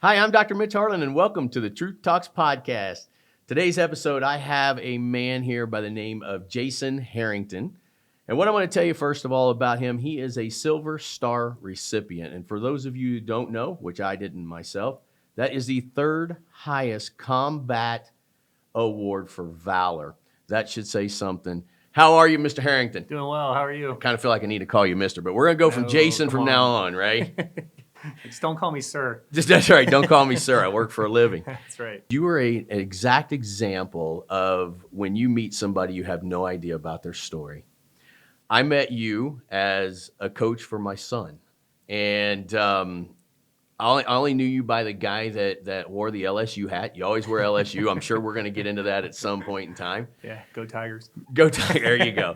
Hi, I'm Dr. Mitch Harlan, and welcome to the Truth Talks podcast. Today's episode, I have a man here by the name of Jason Harrington. And what I want to tell you first of all about him, he is a Silver Star recipient. And for those of you who don't know, which I didn't myself, that is the third highest combat award for valor. That should say something. How are you, Mr. Harrington? Doing well. How are you? I kind of feel like I need to call you Mr., but we're going to go from Jason from now on, right? Just don't call me sir. That's right. Don't call me sir. I work for a living. That's right. You are an exact example of when you meet somebody you have no idea about their story. I met you as a coach for my son, and I only knew you by the guy that wore the LSU hat. You always wear LSU. I'm sure we're going to get into that at some point in time. Yeah, go Tigers. Go Tigers. There you go.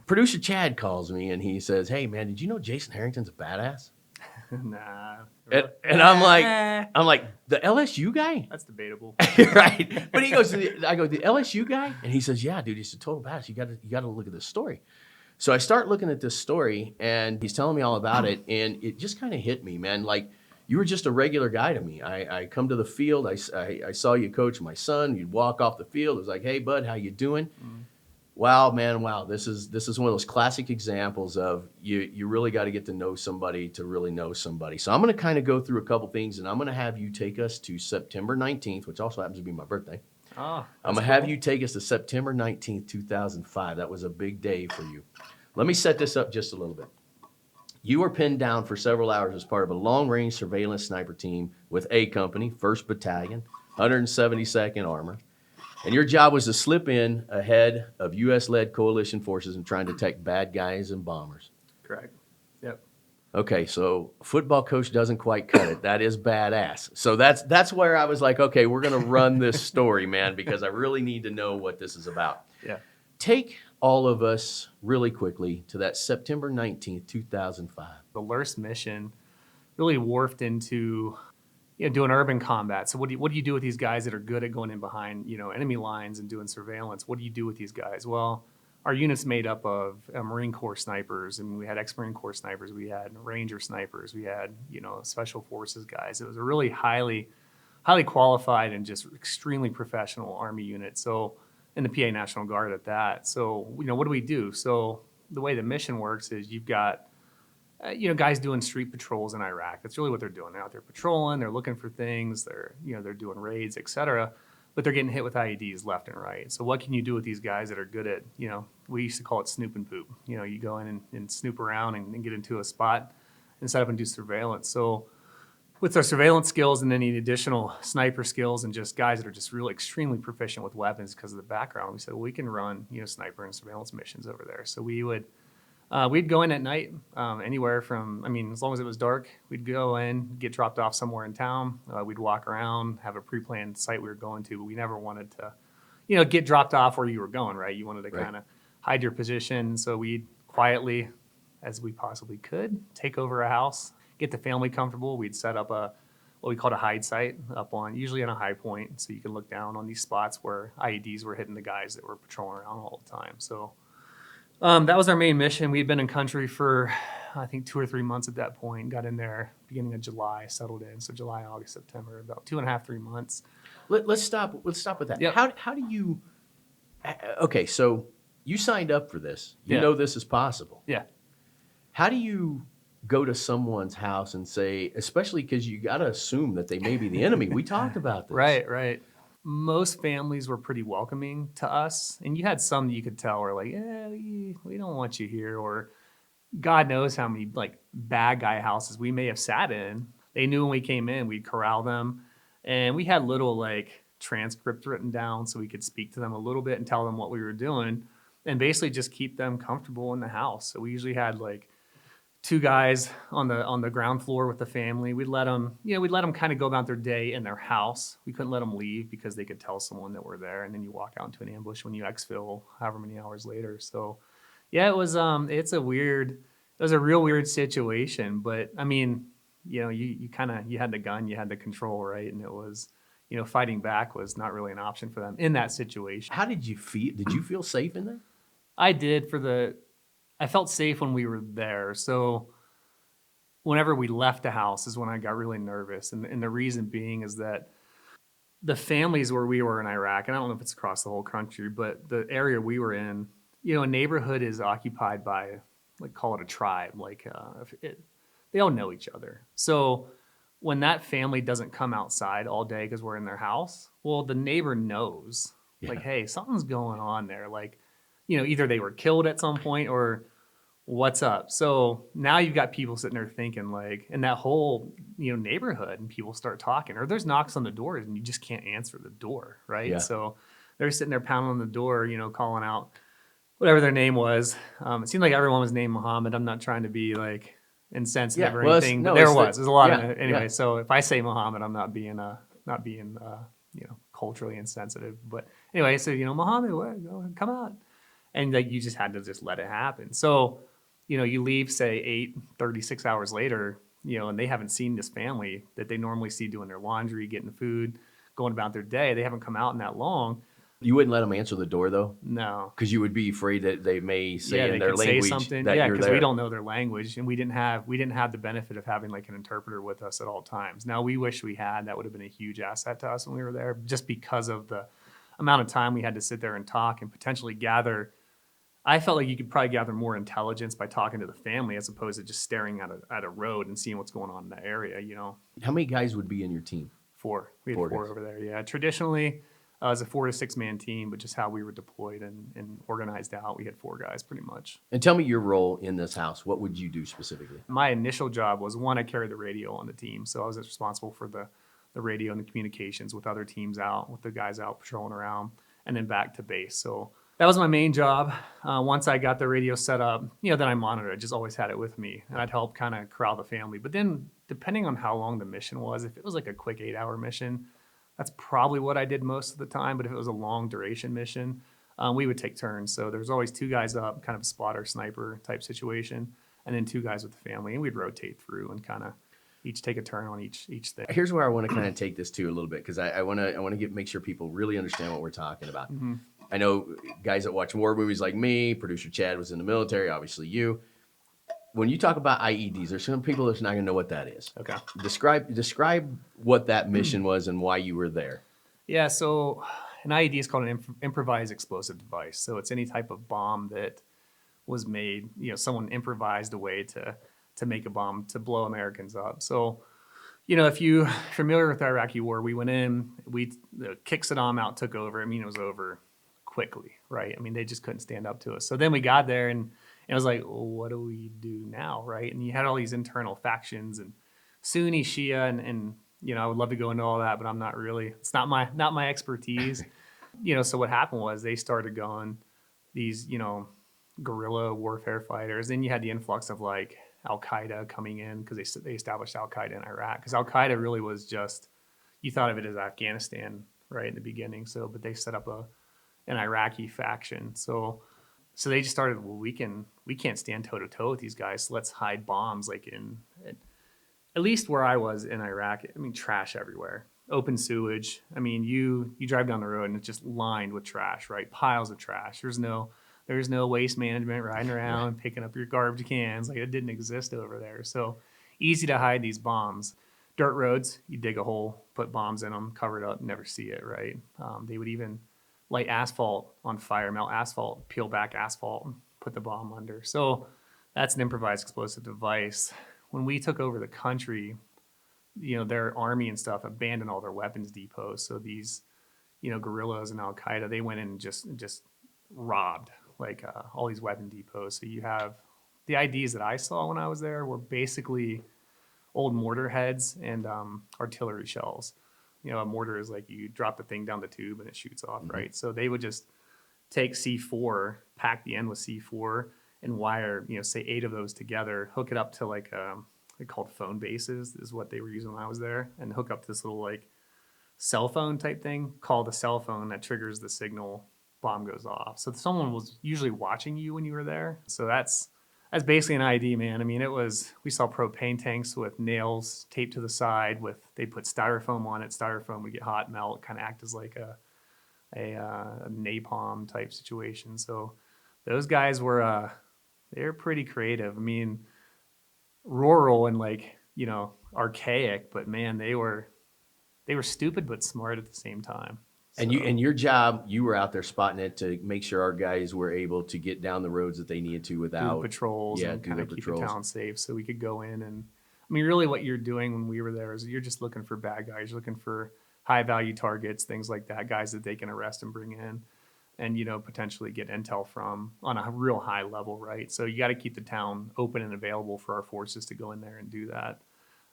Producer Chad calls me, and he says, "Hey, man, did you know Jason Harrington's a badass?" Nah. And I'm like, the LSU guy? That's debatable. Right. But he goes, I go, the LSU guy? And he says, yeah, dude, he's a total badass. You got to look at this story. So I start looking at this story, and he's telling me all about it, and it just kind of hit me, man. Like, you were just a regular guy to me. I come to the field. I saw you coach my son. You'd walk off the field. It was like, hey, bud, how you doing? Mm-hmm. Wow, man, wow. This is one of those classic examples of you really got to get to know somebody to really know somebody. So I'm going to kind of go through a couple things, and I'm going to have you take us to September 19th, which also happens to be my birthday. Oh, I'm going to have you take us to September 19th, 2005. That was a big day for you. Let me set this up just a little bit. You were pinned down for several hours as part of a long-range surveillance sniper team with A Company, 1st Battalion, 172nd Armor. And your job was to slip in ahead of U.S.-led coalition forces and try and detect bad guys and bombers. Correct. Yep. Okay, so football coach doesn't quite cut it. That is badass. So that's where I was like, okay, we're going to run this story, man, because I really need to know what this is about. Yeah. Take all of us really quickly to that September 19th, 2005. The LURS mission really morphed into doing urban combat. So what do you do with these guys that are good at going in behind, enemy lines and doing surveillance? What do you do with these guys? Well, our unit's made up of Marine Corps snipers, and we had ex-Marine Corps snipers, we had Ranger snipers, we had, Special Forces guys. It was a really highly qualified and just extremely professional Army unit. So, in the PA National Guard at that. So, what do we do? So, the way the mission works is you've got guys doing street patrols in Iraq. That's really what they're doing. They're out there patrolling. They're looking for things. They're doing raids, et cetera. But they're getting hit with IEDs left and right. So what can you do with these guys that are good at, we used to call it snoop and poop. You go in and snoop around and get into a spot and set up and do surveillance. So with our surveillance skills and then the additional sniper skills and just guys that are just really extremely proficient with weapons because of the background, we said, well, we can run, sniper and surveillance missions over there. So we'd go in at night, anywhere from, as long as it was dark, we'd go in, get dropped off somewhere in town. We'd walk around, have a pre-planned site we were going to, but we never wanted to, get dropped off where you were going, right? You wanted to kind of hide your position. So we'd quietly, as we possibly could, take over a house, get the family comfortable. We'd set up what we called a hide site usually on a high point, so you can look down on these spots where IEDs were hitting the guys that were patrolling around all the time. So that was our main mission. We'd been in country for, I think, 2 or 3 months at that point. Got in there beginning of July, settled in. So July, August, September, about 2.5, 3 months. Let's stop with that. Yep. How do you? Okay, so you signed up for this. You know this is possible. Yeah. How do you go to someone's house and say, especially because you got to assume that they may be the enemy? We talked about this. Right. Most families were pretty welcoming to us, and you had some that you could tell were like, we don't want you here, or God knows how many bad guy houses we may have sat in. They knew when we came in, we'd corral them, and we had little transcripts written down so we could speak to them a little bit and tell them what we were doing, and basically just keep them comfortable in the house. So we usually had 2 guys on the ground floor with the family. We'd let them kind of go about their day in their house. We couldn't let them leave because they could tell someone that we're there, and then you walk out into an ambush when you exfil however many hours later. So, yeah, it was a real weird situation. But you had the gun, you had the control, right, and it was fighting back was not really an option for them in that situation. How did you feel? Did you feel safe in there? I did I felt safe when we were there. So whenever we left the house is when I got really nervous. And the reason being is that the families where we were in Iraq, and I don't know if it's across the whole country, but the area we were in, a neighborhood is occupied by, like, call it a tribe. They all know each other. So when that family doesn't come outside all day because we're in their house, well, the neighbor knows, like, Yeah. hey, something's going on there. Like, either they were killed at some point or what's up. So now you've got people sitting there thinking, like, in that whole, neighborhood, and people start talking, or there's knocks on the doors and you just can't answer the door, right? Yeah. So they're sitting there pounding on the door, calling out whatever their name was. It seemed like everyone was named Muhammad. I'm not trying to be like insensitive Yeah. or Well, anything, but there was. There's a lot of yeah, anyway. yeah. So if I say Muhammad, I'm not being culturally insensitive. But anyway, so Muhammad, come out, and like you just had to just let it happen. So you leave, say 36 hours later, and they haven't seen this family that they normally see doing their laundry, getting food, going about their day. They haven't come out in that long. You wouldn't let them answer the door though, No. because you would be afraid that they may say in They their could say language something. that Yeah, you're because there. we don't know their language, and we didn't have the benefit of having like an interpreter with us at all times. Now we wish we had. That would have been a huge asset to us when we were there, just because of the amount of time we had to sit there and talk and potentially gather. I felt like you could probably gather more intelligence by talking to the family as opposed to just staring at a road and seeing what's going on in the area. How many guys would be in your team? 4. We had Four 4 guys. over there. Yeah, traditionally. It was a 4 to 6 man team, but just how we were deployed and organized out, we had 4 guys pretty much. And tell me your role in this house. What would you do specifically? My initial job was, one, I carried the radio on the team. So I was responsible for the radio and the communications with other teams out, with the guys out patrolling around, and then back to base. So that was my main job. Once I got the radio set up, then I monitored it. Just always had it with me, and I'd help kind of corral the family. But then, depending on how long the mission was, if it was like a quick 8-hour mission, that's probably what I did most of the time. But if it was a long duration mission, we would take turns. So there's always 2 guys up, kind of a spotter sniper type situation, and then 2 guys with the family, and we'd rotate through and kind of each take a turn on each thing. Here's where I want to kind of take this to a little bit, because I want to make sure people really understand what we're talking about. Mm-hmm. I know guys that watch war movies like me, producer Chad was in the military, obviously you. When you talk about IEDs, there's some people that's not going to know what that is. Okay. Describe what that mission was and why you were there. Yeah, so an IED is called an improvised explosive device. So it's any type of bomb that was made, someone improvised a way to make a bomb to blow Americans up. So, if you're familiar with the Iraqi war, we went in, we kicked Saddam out, took over. I mean, it was over quickly, right? I mean, they just couldn't stand up to us. So then we got there, and it was like, well, what do we do now, right? And you had all these internal factions and Sunni, Shia, and I would love to go into all that, but I'm not really. It's not my expertise. So what happened was they started going these, guerrilla warfare fighters. Then you had the influx of like Al Qaeda coming in, because they established Al Qaeda in Iraq. Because Al Qaeda really was just, you thought of it as Afghanistan right in the beginning. So, but they set up an Iraqi faction. So they just started, well, we can't stand toe to toe with these guys. So let's hide bombs, like at least where I was in Iraq. I mean, trash everywhere, open sewage. I mean, you drive down the road and it's just lined with trash, right? Piles of trash. There's no waste management riding around picking up your garbage cans. Like, it didn't exist over there. So easy to hide these bombs. Dirt roads, you dig a hole, put bombs in them, cover it up, never see it, right? They would even light asphalt on fire, melt asphalt, peel back asphalt, and put the bomb under. So that's an improvised explosive device. When we took over the country, their army and stuff abandoned all their weapons depots. So these, guerrillas and Al Qaeda, they went in and just robbed like all these weapon depots. So you have the IEDs that I saw when I was there were basically old mortar heads and artillery shells. A mortar is like you drop the thing down the tube and it shoots off, right? So they would just take C4, pack the end with C4, and wire, say 8 of those together, hook it up to like they're called phone bases is what they were using when I was there, and hook up this little like cell phone type thing, call the cell phone that triggers the signal, bomb goes off. So someone was usually watching you when you were there. So that's basically an ID, man. I mean, we saw propane tanks with nails taped to the side they put styrofoam on it. Styrofoam would get hot, melt, kind of act as like a napalm type situation. So those guys were, they're pretty creative. I mean, rural and like, archaic, but man, they were stupid but smart at the same time. And So your job, you were out there spotting it to make sure our guys were able to get down the roads that they needed to do the without, patrols yeah, and do kind their of keep the patrols. town safe so we could go in. And I mean, really what you're doing when we were there is you're just looking for bad guys. You're looking for high value targets, things like that, guys that they can arrest and bring in and, potentially get intel from on a real high level, right? So you got to keep the town open and available for our forces to go in there and do that.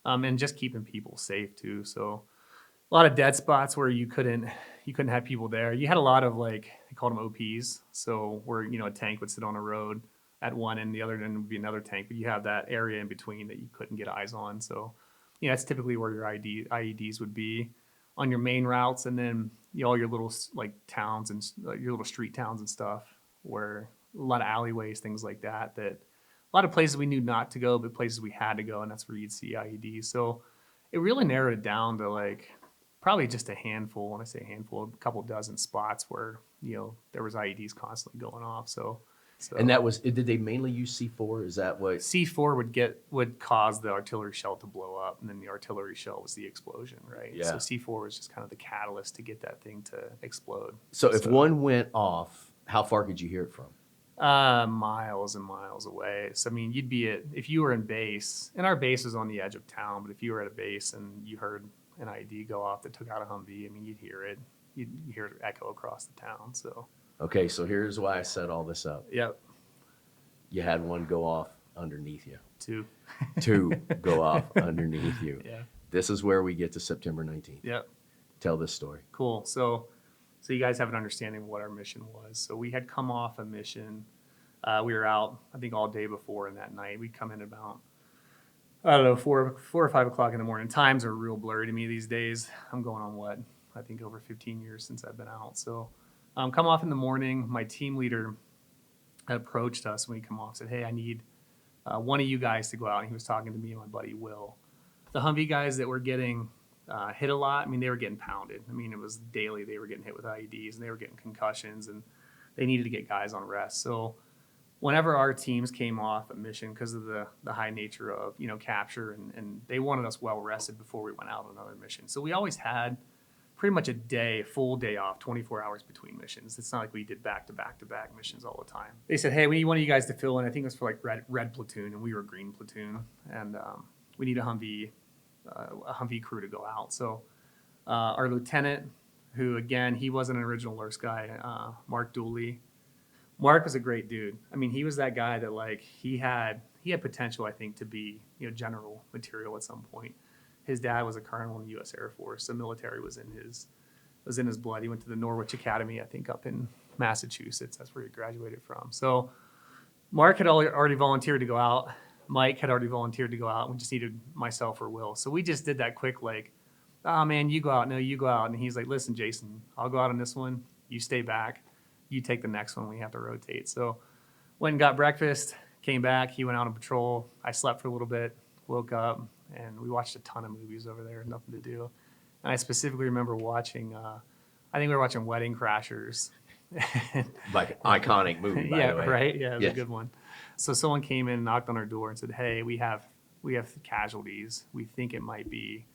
And just keeping people safe too. So a lot of dead spots where you couldn't have people there. You had a lot of like they called them OPs, so where a tank would sit on a road at one end, the other end would be another tank, but you have that area in between that you couldn't get eyes on. So that's typically where your IEDs would be on your main routes, and then all your little like towns and your little street towns and stuff, where a lot of alleyways, things like that. That a lot of places we knew not to go, but places we had to go, and that's where you'd see IEDs. So it really narrowed it down to like probably just a handful. When I say handful, a couple dozen spots where there was IEDs constantly going off. So And that was, did they mainly use C4? Is that what? C4 would cause the artillery shell to blow up, and then the artillery shell was the explosion, right? Yeah. So C4 was just kind of the catalyst to get that thing to explode. So if one went off, how far could you hear it from? Miles and miles away. So I mean, you'd be if you were in base, and our base was on the edge of town, but if you were at a base and you heard an IED go off that took out a Humvee, I mean, you'd hear it. You'd hear it echo across the town. So Okay, so here's why I set all this up. yep, You had one go off underneath you. two. Two go off underneath you. Yeah. This is where we get to September 19th. Yep. Tell this story. Cool. So you guys have an understanding of what our mission was. So we had come off a mission. We were out, I think, all day before, and that night we'd come in about, I don't know, 4 or 5 o'clock in the morning. Times are real blurry to me these days. I'm going on what? I think over 15 years since I've been out. So come off in the morning. My team leader approached us when we come off, said, hey, I need one of you guys to go out. And he was talking to me and my buddy Will. The Humvee guys that were getting hit a lot, I mean, they were getting pounded. I mean, it was daily. They were getting hit with IEDs and they were getting concussions, and they needed to get guys on rest. So whenever our teams came off a mission, because of the high nature of capture, and they wanted us well rested before we went out on another mission. So we always had pretty much a full day off, 24 hours between missions. It's not like we did back to back to back missions all the time. They said, hey, we need one of you guys to fill in. I think it was for like red platoon, and we were green platoon, and we need a Humvee crew to go out. So our lieutenant, who again, he wasn't an original Lurks guy, Mark Dooley. Mark was a great dude. I mean, he was that guy that like he had potential, I think, to be general material at some point. His dad was a colonel in the U.S. Air Force. The military was in his blood. He went to the Norwich Academy, I think, up in Massachusetts. That's where he graduated from. So Mark had already volunteered to go out. Mike had already volunteered to go out. We just needed myself or Will. So we just did that quick, like, oh, man, you go out. No, you go out. And he's like, listen, Jason, I'll go out on this one. You stay back. You take the next one. We have to rotate. So went and got breakfast, came back. He went out on patrol. I slept for a little bit, woke up, and we watched a ton of movies over there, nothing to do. And I specifically remember watching, I think we were watching Wedding Crashers. Like iconic movie, by the way. Right? Yeah, it was Yes. a good one. So someone came in and knocked on our door and said, hey, we have casualties. We think it might be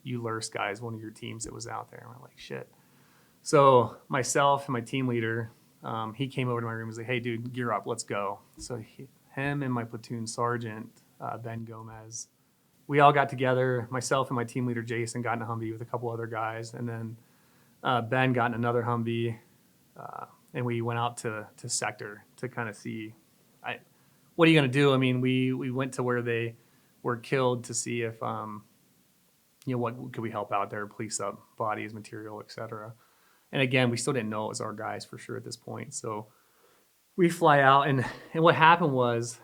you Lurks guys, one of your teams that was out there. And we're like, shit. So myself and my team leader, he came over to my room and was like, hey, dude, gear up, let's go. So him and my platoon sergeant, Ben Gomez, we all got together. Myself and my team leader, Jason, got in a Humvee with a couple other guys. And then Ben got in another Humvee, and we went out to sector to kind of see, what are you going to do? I mean, we went to where they were killed to see if, what could we help out there, police up bodies, material, et cetera. And again, we still didn't know it was our guys for sure at this point. So we fly out, and what happened was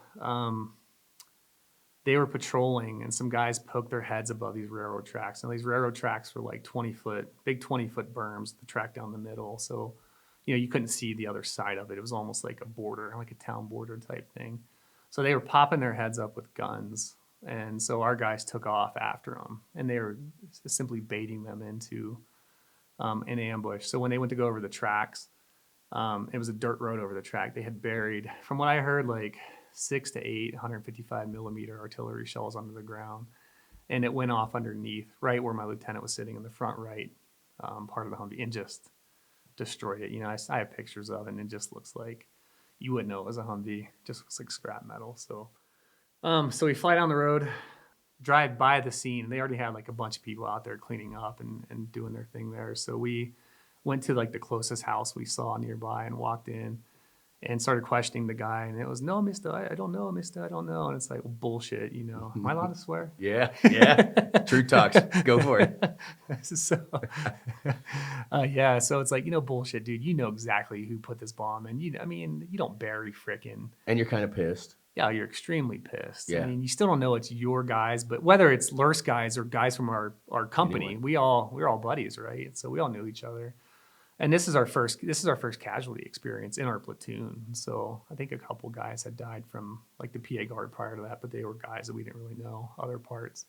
they were patrolling, and some guys poked their heads above these railroad tracks. And these railroad tracks were like big 20-foot berms, the track down the middle. So, you couldn't see the other side of it. It was almost like a border, like a town border type thing. So they were popping their heads up with guns. And so our guys took off after them, and they were simply baiting them into an ambush. So when they went to go over the tracks, it was a dirt road over the track. They had buried, from what I heard, like 6 to 8 155 millimeter artillery shells onto the ground. And it went off underneath, right where my lieutenant was sitting in the front right part of the Humvee, and just destroyed it. You know, I have pictures of it, and it just looks like you wouldn't know it was a Humvee. It just looks like scrap metal. So we fly down the road, drive by the scene. They already had like a bunch of people out there cleaning up and doing their thing there. So we went to like the closest house we saw nearby and walked in and started questioning the guy. And it was, no, mister, I don't know, mister, I don't know. And it's like, well, bullshit, you know. Am I allowed to swear? Yeah. True talks. Go for it. So, yeah. So it's like, you know, bullshit, dude. You know exactly who put this bomb in. I mean, you don't bury frickin'. And you're kind of pissed. Yeah, you're extremely pissed. Yeah. I mean, you still don't know it's your guys, but whether it's Lurse guys or guys from our company, Anyway. we're all buddies, right? So we all knew each other. And this is our first casualty experience in our platoon. So I think a couple guys had died from like the PA guard prior to that, but they were guys that we didn't really know other parts.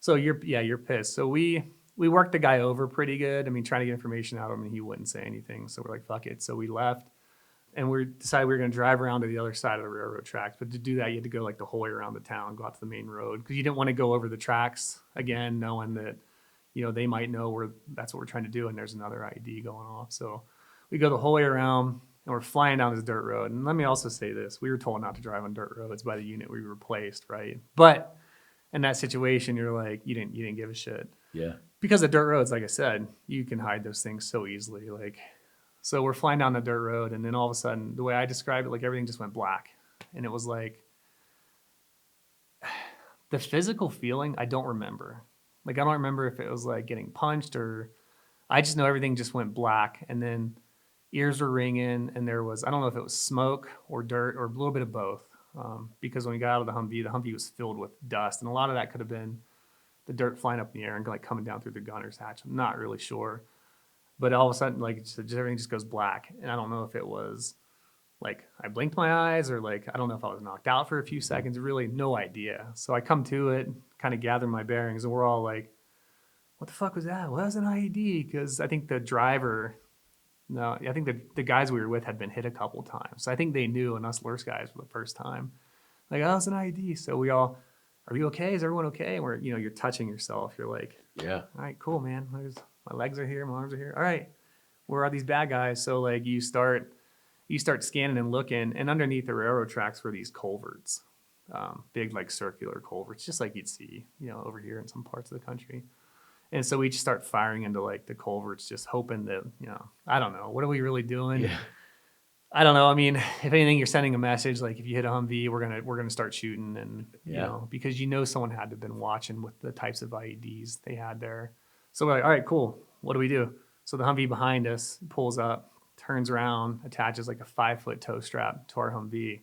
So you're pissed. So we worked the guy over pretty good. I mean, trying to get information out of him, and he wouldn't say anything. So we're like, fuck it. So we left, and we decided we were going to drive around to the other side of the railroad tracks. But to do that, you had to go like the whole way around the town, go out to the main road, because you didn't want to go over the tracks again, knowing that, you know, they might know that's what we're trying to do, and there's another IED going off. So we go the whole way around, and we're flying down this dirt road. And let me also say this: we were told not to drive on dirt roads by the unit we replaced, right? But in that situation, you're like, you didn't give a shit. Yeah. Because the dirt roads, like I said, you can hide those things so easily. Like, so we're flying down the dirt road, and then all of a sudden, the way I described it, like everything just went black. And it was like, the physical feeling, I don't remember. Like, I don't remember if it was like getting punched, or I just know everything just went black. And then ears were ringing, and there was, I don't know if it was smoke or dirt or a little bit of both. Because when we got out of the Humvee was filled with dust, and a lot of that could have been the dirt flying up in the air and like coming down through the gunner's hatch. I'm not really sure, but all of a sudden, like, everything just goes black, and I don't know if it was like I blinked my eyes, or like I don't know if I was knocked out for a few seconds. Really, no idea. So I come to it, kind of gather my bearings, and we're all like, "What the fuck was that? Well, that was an IED." Because I think the driver. No, I think the guys we were with had been hit a couple times. So I think they knew, and us Lurse guys for the first time. Like, oh, it's an IED. So we all, are you okay? Is everyone okay? And we're, you know, you're touching yourself. You're like, Yeah. all right, cool, man. My legs are here, my arms are here. All right, where are these bad guys? So like you start scanning and looking, and underneath the railroad tracks were these culverts, big like circular culverts, just like you'd see, you know, over here in some parts of the country. And so we just start firing into like the culverts, just hoping that, you know, I don't know, what are we really doing? Yeah. I don't know. I mean, if anything, you're sending a message like, if you hit a Humvee, we're gonna start shooting, and you know, because you know someone had to have been watching with the types of IEDs they had there. So we're like, all right, cool. What do we do? So the Humvee behind us pulls up, turns around, attaches like a 5-foot tow strap to our Humvee,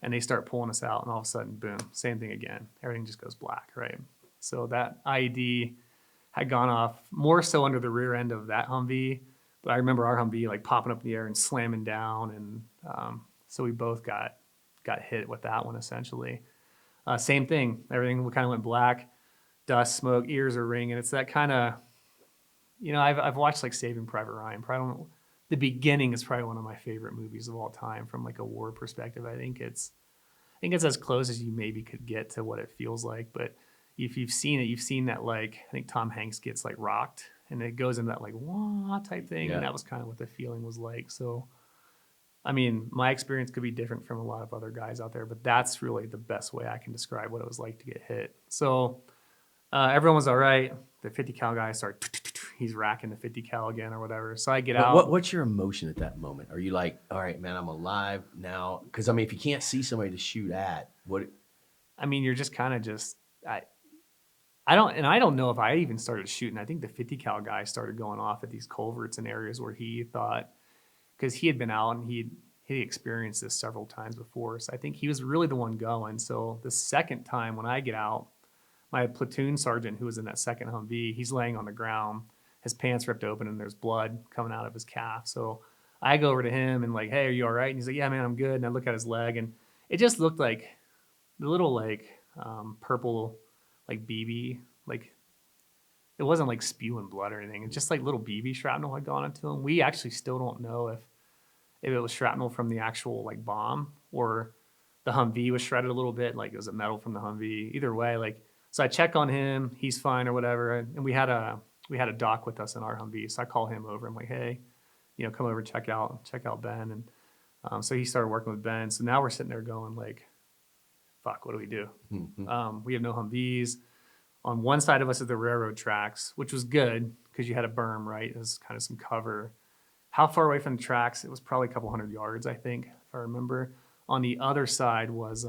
and they start pulling us out. And all of a sudden, boom, same thing again. Everything just goes black, right? So that IED had gone off more so under the rear end of that Humvee, but I remember our Humvee like popping up in the air and slamming down, and so we both got hit with that one essentially. Same thing, everything kind of went black, dust, smoke, ears are ringing. It's that kind of, you know, I've watched like Saving Private Ryan. Probably the beginning is probably one of my favorite movies of all time from like a war perspective. I think it's as close as you maybe could get to what it feels like, but if you've seen it, you've seen that, like, I think Tom Hanks gets like rocked, and it goes into that like wah type thing. Yeah. And that was kind of what the feeling was like. So, I mean, my experience could be different from a lot of other guys out there, but that's really the best way I can describe what it was like to get hit. So everyone was all right. The 50 cal guy he's racking the 50 cal again or whatever. So I get out. What's your emotion at that moment? Are you like, all right, man, I'm alive now? Because I mean, if you can't see somebody to shoot at, what? I mean, you're just kind of I don't know if I even started shooting. I think the 50 cal guy started going off at these culverts in areas where he thought, because he had been out and he experienced this several times before. So I think he was really the one going. So the second time when I get out, my platoon sergeant who was in that second Humvee, he's laying on the ground, his pants ripped open, and there's blood coming out of his calf. So I go over to him and like, hey, are you all right? And he's like, yeah, man, I'm good. And I look at his leg, and it just looked like the little like purple like BB, like it wasn't like spewing blood or anything. It's just like little BB shrapnel had gone into him. We actually still don't know if it was shrapnel from the actual like bomb, or The Humvee was shredded a little bit, like it was a metal from the Humvee. Either way, like, so I check on him, he's fine or whatever. And we had a doc with us in our Humvee. So I call him over. I'm like, hey, come over, check out Ben. And so he started working with Ben. So now we're sitting there going like, fuck, what do we do? We have no Humvees. On one side of us is the railroad tracks, which was good because you had a berm, right? It was kind of some cover. How far away from the tracks? It was probably a couple hundred yards, I think, if I remember. On the other side was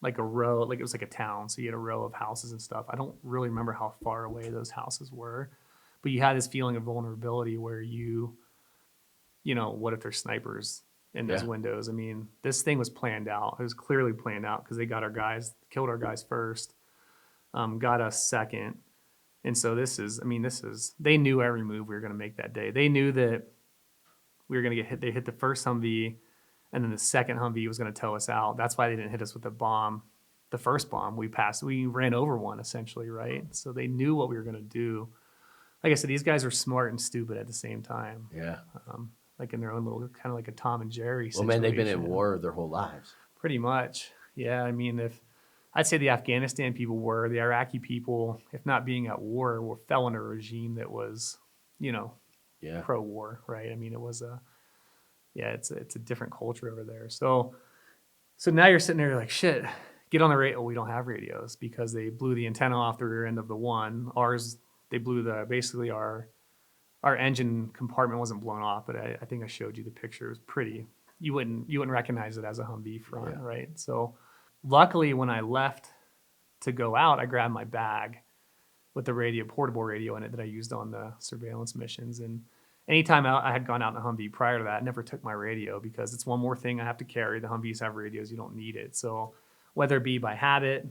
like a row, like it was like a town. So you had a row of houses and stuff. I don't really remember how far away those houses were, but you had this feeling of vulnerability where what if there's snipers in those windows? I mean, this thing was planned out. It was clearly planned out because they got our guys, killed our guys first, got us second. And so they knew every move we were going to make that day. They knew that we were going to get hit. They hit the first Humvee, and then the second Humvee was going to tow us out. That's why they didn't hit us with the bomb. The first bomb we ran over one essentially, right? So they knew what we were going to do. Like I said, these guys are smart and stupid at the same time. Yeah. Like in their own little, kind of like a Tom and Jerry Well, situation. man, they've been at war their whole lives. Pretty much. Yeah. I mean, I'd say the Afghanistan people the Iraqi people, if not being at war, fell in a regime that was, pro-war, right? I mean, it was it's a different culture over there. So now you're sitting there like, shit, get on the radio. We don't have radios because they blew the antenna off the rear end of the one. Ours, they blew basically our engine compartment wasn't blown off, but I think I showed you the picture. It was pretty. You wouldn't recognize it as a Humvee front, right? So luckily when I left to go out, I grabbed my bag with the portable radio in it that I used on the surveillance missions. And anytime I had gone out in a Humvee prior to that, I never took my radio because it's one more thing I have to carry. The Humvees have radios, you don't need it. So whether it be by habit,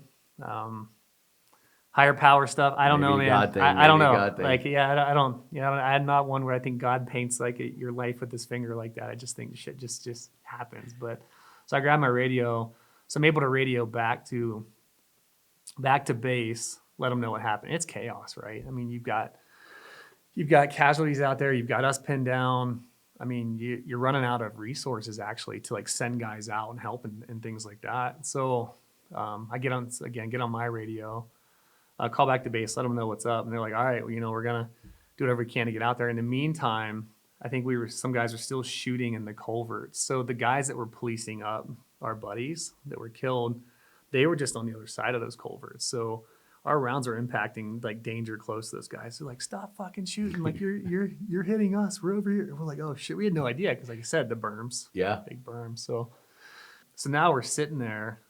higher power stuff, I don't know, man. I don't know. Like, I don't. I'm not one where I think God paints like your life with his finger like that. I just think shit just happens. But so I grabbed my radio, so I'm able to radio back to base, let them know what happened. It's chaos, right? I mean, you've got casualties out there. You've got us pinned down. I mean, you're running out of resources actually to like send guys out and help and things like that. So I get on my radio, call back to base, let them know what's up, and they're like, all right, well, we're gonna do whatever we can to get out there. In the meantime, I think some guys are still shooting in the culverts. So the guys that were policing up our buddies that were killed, they were just on the other side of those culverts. So our rounds are impacting like danger close to those guys. They're like, stop fucking shooting. Like you're hitting us. We're over here. And we're like, oh shit. We had no idea. Cause like I said, the berms, big berms. So now we're sitting there.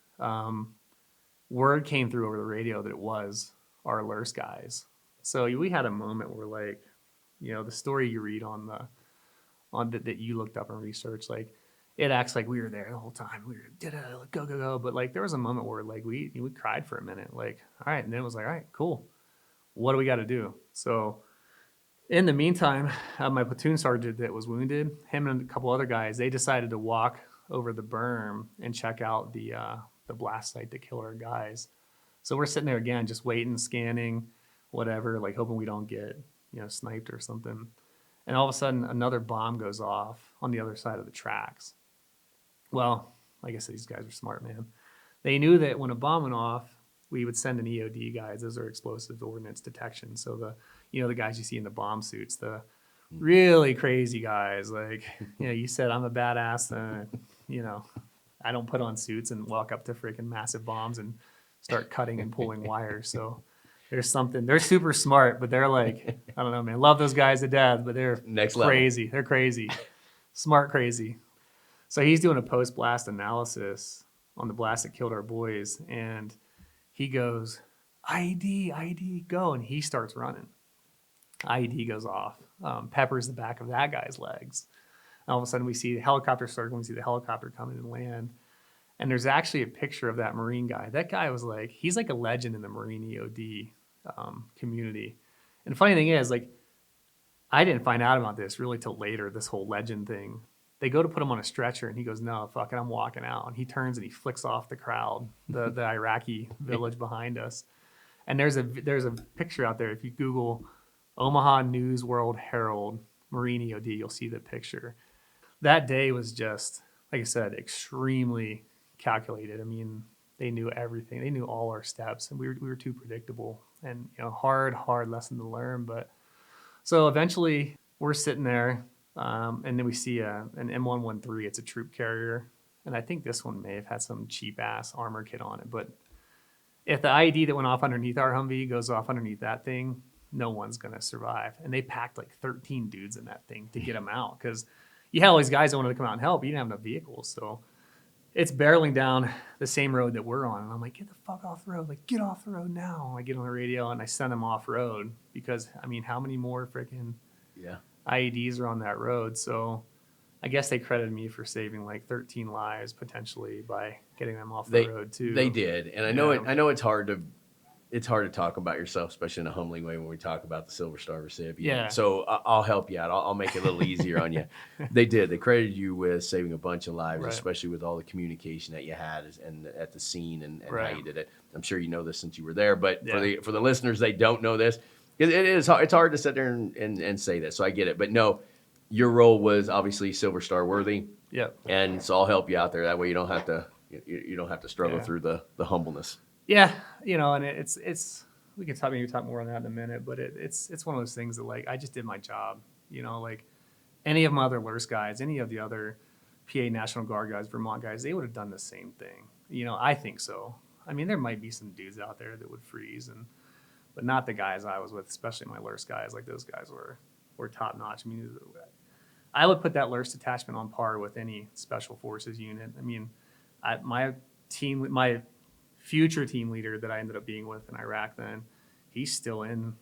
Word came through over the radio that it was our Lurs guys. So we had a moment where like, the story you read that you looked up and researched, like it acts like we were there the whole time. We were go. But like there was a moment where like we cried for a minute, like, all right. And then it was like, all right, cool. What do we got to do? So in the meantime, my platoon sergeant that was wounded, him and a couple other guys, they decided to walk over the berm and check out the blast site that killed our guys. So we're sitting there again, just waiting, scanning, whatever, like hoping we don't get, sniped or something. And all of a sudden another bomb goes off on the other side of the tracks. Well, like I said, these guys are smart, man. They knew that when a bomb went off, we would send an EOD guys. Those are explosive ordnance detection. So the guys you see in the bomb suits, the really crazy guys, like, you said, I'm a badass. I don't put on suits and walk up to freaking massive bombs and start cutting and pulling wires. So they're super smart, but they're like, I don't know, man, love those guys to death, but they're Next crazy. level. They're crazy, smart, crazy. So he's doing a post-blast analysis on the blast that killed our boys. And he goes, IED, go. And he starts running. IED goes off, peppers the back of that guy's legs. And all of a sudden we see the helicopter circle, we see the helicopter coming and land. And there's actually a picture of that Marine guy. That guy was like, he's like a legend in the Marine EOD community. And the funny thing is, like, I didn't find out about this really till later, this whole legend thing. They go to put him on a stretcher and he goes, no, fuck it, I'm walking out. And he turns and he flicks off the crowd, the Iraqi village behind us. And there's a picture out there. If you Google Omaha News World Herald Marine EOD, you'll see the picture. That day was just, like I said, extremely calculated. I mean, they knew everything. They knew all our steps, and we were too predictable. And hard lesson to learn. But so eventually, we're sitting there, and then we see an M113. It's a troop carrier, and I think this one may have had some cheap ass armor kit on it. But if the IED that went off underneath our Humvee goes off underneath that thing, no one's gonna survive. And they packed like 13 dudes in that thing to get them out because you had all these guys that wanted to come out and help. You didn't have enough vehicles, so it's barreling down the same road that we're on. And I'm like, get the fuck off the road. Like, get off the road now. I get on the radio and I send them off road because, I mean, how many more freaking IEDs are on that road? So I guess they credited me for saving like 13 lives potentially by getting them off the road too. They did. And I know it's hard to talk about yourself, especially in a humbling way when we talk about the Silver Star recipient. Yeah. So I'll help you out. I'll make it a little easier on you. They did. They credited you with saving a bunch of lives, Right. especially with all the communication that you had and at the scene and Right. how you did it. I'm sure you know this since you were there, but Yeah. for the listeners, they don't know this. It is hard. It's hard to sit there and say this. So I get it. But no, your role was obviously Silver Star worthy. Yep. And so I'll help you out there. That way you don't have to struggle through the humbleness. Yeah. And it's we can maybe talk more on that in a minute, but it's one of those things that like I just did my job. Like any of my other LURS guys, any of the other PA National Guard guys, Vermont guys, they would have done the same thing. I think so. I mean, there might be some dudes out there that would freeze, but not the guys I was with, especially my LURS guys. Like those guys were top notch. I mean, I would put that LURS detachment on par with any special forces unit. I mean, my future team leader that I ended up being with in Iraq then, he's still in,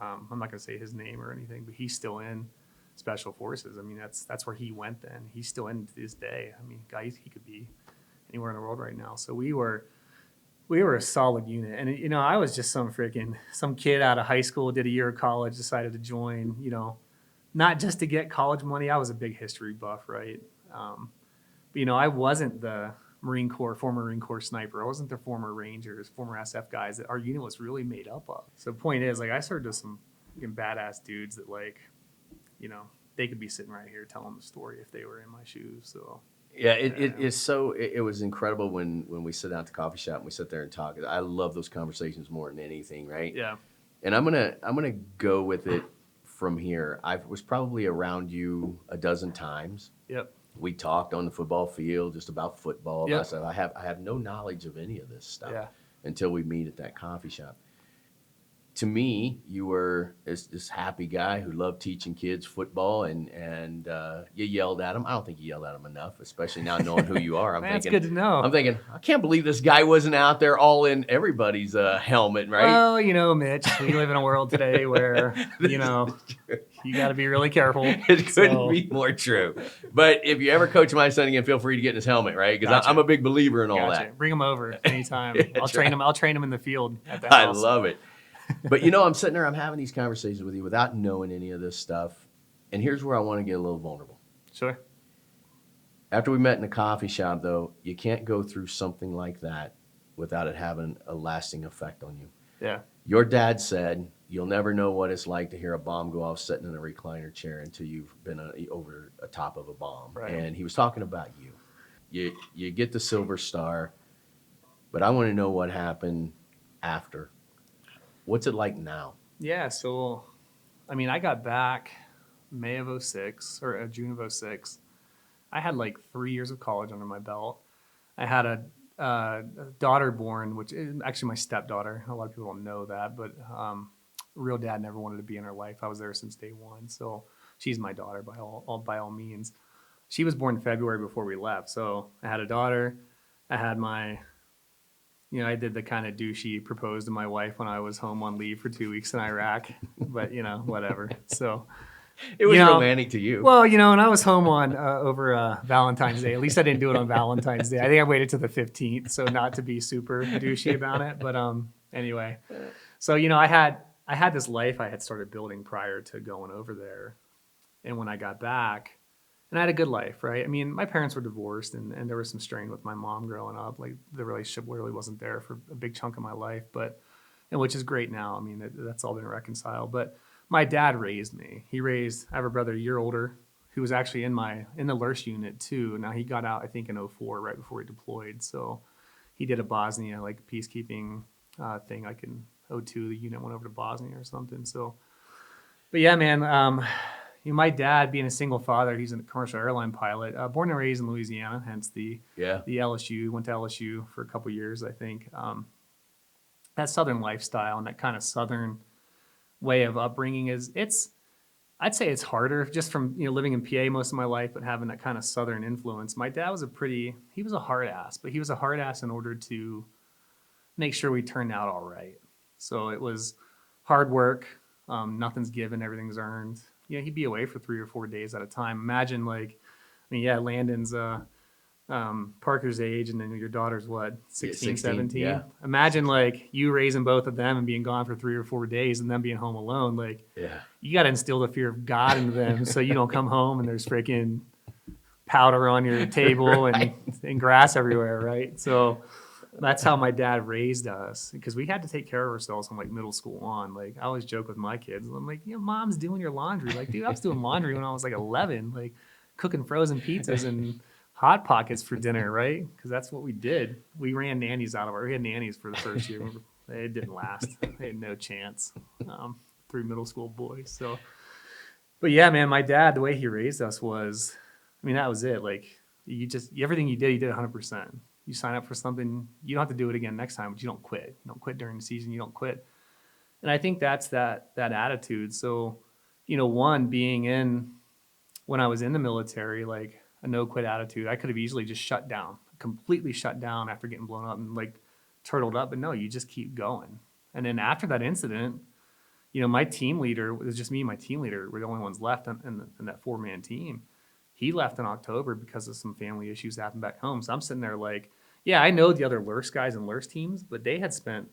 I'm not going to say his name or anything, but he's still in special forces. I mean, that's where he went then. He's still in to this day. I mean, guys, he could be anywhere in the world right now. So we were a solid unit. And, I was just some kid out of high school, did a year of college, decided to join, not just to get college money. I was a big history buff, right? But, I wasn't the former Marine Corps sniper. I wasn't the former Rangers, former SF guys that our unit was really made up of. So the point is, like, I served with some badass dudes that, like, they could be sitting right here telling the story if they were in my shoes. So yeah, it was incredible when we sit down at the coffee shop and we sit there and talk. I love those conversations more than anything, right? Yeah. And I'm gonna go with it from here. I was probably around you a dozen times. Yep. We talked on the football field just about football. Yep. I said I have no knowledge of any of this stuff until we meet at that coffee shop. To me, you were this happy guy who loved teaching kids football, and you yelled at him. I don't think you yelled at him enough, especially now knowing who you are. That's good to know. I'm thinking, I can't believe this guy wasn't out there all in everybody's helmet, right? Well, Mitch, we live in a world today where, you got to be really careful. It couldn't be more true. But if you ever coach my son again, feel free to get in his helmet, right? Because Gotcha. I'm a big believer in all that. Bring him over anytime. I'll train him. I'll train him in the field at the I house. love it. But I'm sitting there, I'm having these conversations with you without knowing any of this stuff. And here's where I want to get a little vulnerable. Sure. After we met in the coffee shop, though, you can't go through something like that without it having a lasting effect on you. Yeah. Your dad said, you'll never know what it's like to hear a bomb go off sitting in a recliner chair until you've been over a top of a bomb. Right. And he was talking about you. You get the Silver Star, but I want to know what happened after. What's it like now? Yeah. So, I got back May of 06 or June of 06. I had like 3 years of college under my belt. I had a daughter born, which is actually my stepdaughter. A lot of people don't know that, but real dad never wanted to be in her life. I was there since day one. So she's my daughter by all means. She was born in February before we left. So I had a daughter. I had I did the kind of douchey proposed to my wife when I was home on leave for 2 weeks in Iraq, but whatever. So It was romantic to you. well, and I was home on over Valentine's Day. At least I didn't do it on Valentine's Day. I think I waited till the 15th, so not to be super douchey about it. But anyway, so I had this life I had started building prior to going over there, and when I got back, and I had a good life, right? My parents were divorced, and there was some strain with my mom growing up. Like the relationship really wasn't there for a big chunk of my life, and which is great now. That's all been reconciled. But my dad raised me. I have a brother a year older who was actually in the LURS unit too. Now he got out, I think, in '04, right before he deployed. So he did a Bosnia like peacekeeping thing. Like in '02, the unit went over to Bosnia or something. So, but yeah, man. My dad, being a single father, he's a commercial airline pilot, born and raised in Louisiana, hence the LSU. Went to LSU for a couple years, I think. That Southern lifestyle and that kind of Southern way of upbringing I'd say it's harder just from living in PA most of my life, but having that kind of Southern influence. My dad was he was a hard ass, but he was a hard ass in order to make sure we turned out all right. So it was hard work. Nothing's given, everything's earned. He'd be away for 3 or 4 days at a time. Imagine Landon's Parker's age, and then your daughter's what, 16, 17? Yeah. Imagine you raising both of them and being gone for 3 or 4 days and them being home alone. Yeah. You got to instill the fear of God into them so you don't come home and there's freaking powder on your table and grass everywhere, right? So that's how my dad raised us, because we had to take care of ourselves from middle school on. I always joke with my kids. I'm like, mom's doing your laundry. Dude, I was doing laundry when I was 11, cooking frozen pizzas and Hot Pockets for dinner, right? Because that's what we did. We ran nannies we had nannies for the first year. It didn't last. They had no chance. 3 middle school boys. So, but yeah, man, my dad, the way he raised us was, that was it. Everything you did 100%. You sign up for something, you don't have to do it again next time, but you don't quit. You don't quit during the season. You don't quit. And I think that's that attitude. So, when I was in the military, a no quit attitude, I could have easily just completely shut down after getting blown up and turtled up. But no, you just keep going. And then after that incident, my team leader, it was just me and my team leader were the only ones left in that 4-man team. He left in October because of some family issues that happened back home. So I'm sitting there I know the other LURS guys and LURS teams, but they had spent,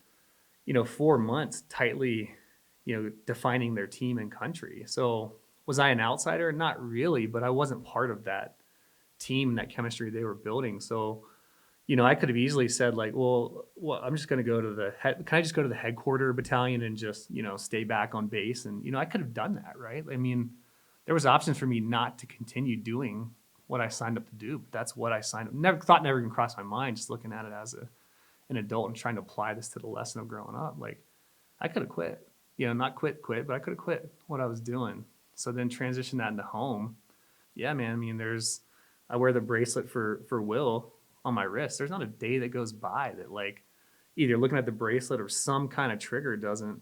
4 months tightly, defining their team and country. So was I an outsider? Not really, but I wasn't part of that team, that chemistry they were building. So, I could have easily said well, I'm just going to go to can I just go to the headquarter battalion and just, stay back on base? And, I could have done that, right? There was options for me not to continue doing what I signed up to do, but that's what I signed up. Never even crossed my mind, just looking at it as an adult and trying to apply this to the lesson of growing up. I could have quit, not quit, but I could have quit what I was doing. So then transition that into home. Yeah, man. I wear the bracelet for Will on my wrist. There's not a day that goes by that either looking at the bracelet or some kind of trigger doesn't,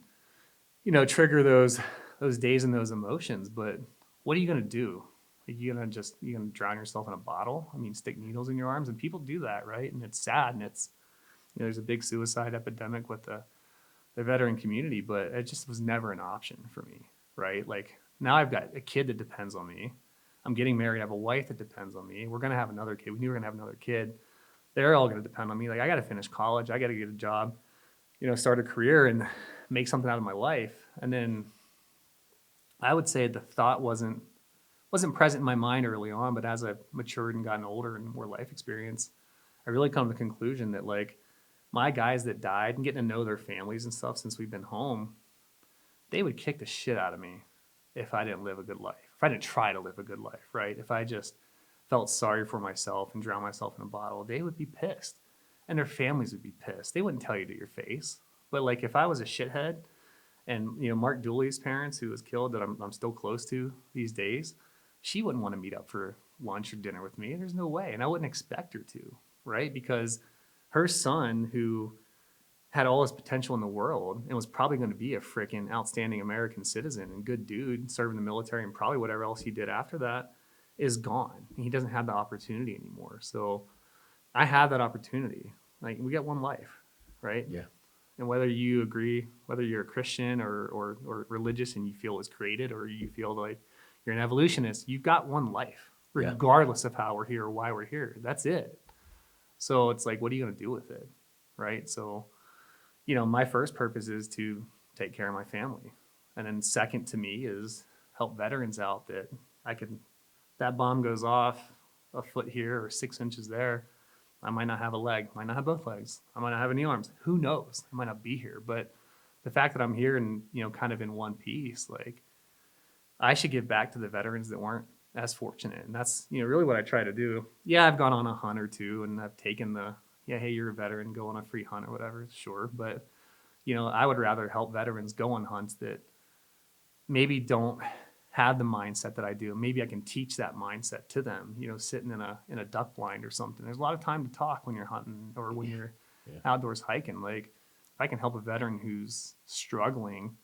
trigger those days and those emotions. But what are you going to do? You going to drown yourself in a bottle? Stick needles in your arms, and people do that, right? And it's sad, and it's, there's a big suicide epidemic with the veteran community, but it just was never an option for me, right? Now I've got a kid that depends on me. I'm getting married. I have a wife that depends on me. We're going to have another kid. We knew we were going to have another kid. They're all going to depend on me. I got to finish college. I got to get a job, start a career and make something out of my life. And then I would say the thought wasn't present in my mind early on, but as I've matured and gotten older and more life experience, I really come to the conclusion that my guys that died and getting to know their families and stuff since we've been home, they would kick the shit out of me if I didn't live a good life, if I didn't try to live a good life, right? If I just felt sorry for myself and drowned myself in a bottle, they would be pissed. And their families would be pissed. They wouldn't tell you to your face. But if I was a shithead, and Mark Dooley's parents, who was killed, that I'm still close to these days, she wouldn't want to meet up for lunch or dinner with me. There's no way. And I wouldn't expect her to, right? Because her son, who had all his potential in the world and was probably going to be a freaking outstanding American citizen and good dude, serving the military and probably whatever else he did after that, is gone. He doesn't have the opportunity anymore. So I have that opportunity. We got one life, right? Yeah. And whether you agree, whether you're a Christian or religious and you feel it's created, or you feel like you're an evolutionist, you've got one life, regardless of how we're here or why we're here. That's it. So it's what are you going to do with it, right? So, my first purpose is to take care of my family. And then second to me is help veterans out that bomb goes off a foot here or 6 inches there. I might not have a leg, might not have both legs. I might not have any arms. Who knows? I might not be here. But the fact that I'm here and, kind of in one piece, I should give back to the veterans that weren't as fortunate. And that's, really what I try to do. Yeah, I've gone on a hunt or two and I've taken hey, you're a veteran, go on a free hunt or whatever, sure. But, I would rather help veterans go on hunts that maybe don't have the mindset that I do. Maybe I can teach that mindset to them, sitting in a duck blind or something. There's a lot of time to talk when you're hunting or when you're outdoors hiking. Like if I can help a veteran who's struggling,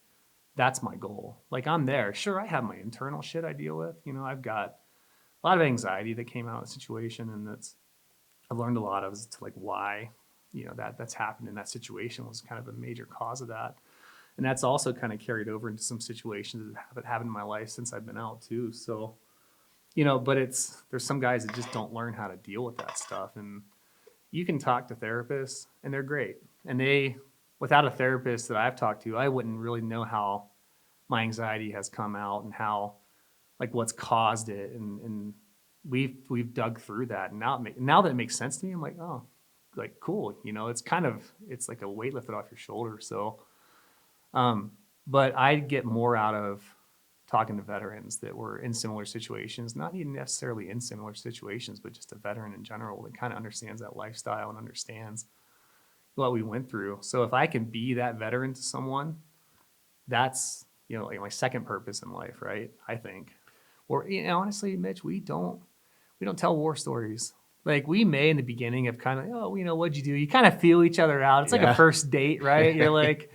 that's my goal. Like I'm there. Sure, I have my internal shit I deal with. I've got a lot of anxiety that came out of the situation, and I've learned a lot of as to like why, that's happened in that situation was kind of a major cause of that. And that's also kind of carried over into some situations that have happened in my life since I've been out too. So, but there's some guys that just don't learn how to deal with that stuff. And you can talk to therapists and they're great. And without a therapist that I've talked to, I wouldn't really know how my anxiety has come out and how, like what's caused it. And we've dug through that. And now that it makes sense to me, I'm like, oh, like cool. It's like a weight lifted off your shoulder. So, but I get more out of talking to veterans that were in similar situations, not even necessarily in similar situations, but just a veteran in general that kind of understands that lifestyle and understands what we went through. So if I can be that veteran to someone, that's, like my second purpose in life, right? I think. Or, honestly, Mitch, we don't tell war stories. Like we may in the beginning have kind of, what'd you do? You kind of feel each other out. It's like a first date, right? You're like,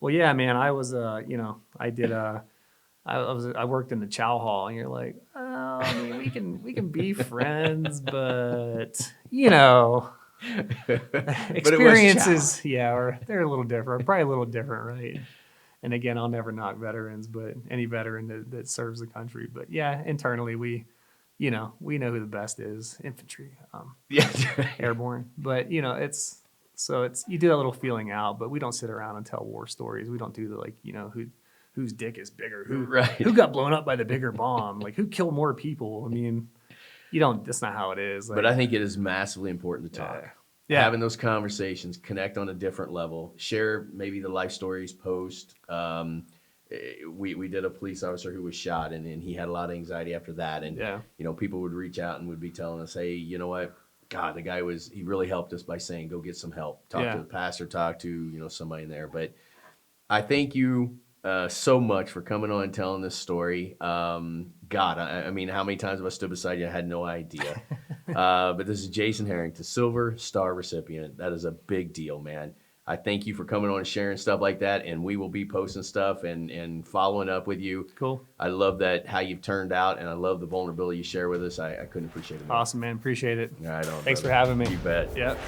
well, yeah, man, I was, I worked in the chow hall, and you're like, oh, I mean, we can be friends, but experiences, or they're a little different, probably a little different, right? And again, I'll never knock veterans, but any veteran that serves the country. But yeah, internally we know who the best is, infantry, airborne. But it's you do that little feeling out, but we don't sit around and tell war stories. We don't do the whose dick is bigger, who got blown up by the bigger bomb, like who killed more people. I mean, that's not how it is. But I think it is massively important to talk. Having those conversations, connect on a different level, share maybe the life stories post. We did a police officer who was shot, and he had a lot of anxiety after that. And people would reach out and would be telling us, hey, you know what? God, the guy he really helped us by saying, go get some help. Talk to the pastor, talk to, somebody in there. But I thank you so much for coming on and telling this story. God, I mean, how many times have I stood beside you? I had no idea. But this is Jason Harrington, Silver Star recipient. That is a big deal, man. I thank you for coming on and sharing stuff like that, and we will be posting stuff and following up with you. Cool. I love that how you've turned out, and I love the vulnerability you share with us. I couldn't appreciate it more. Awesome, man. Appreciate it. All right, Thanks for having me. You bet. Yep.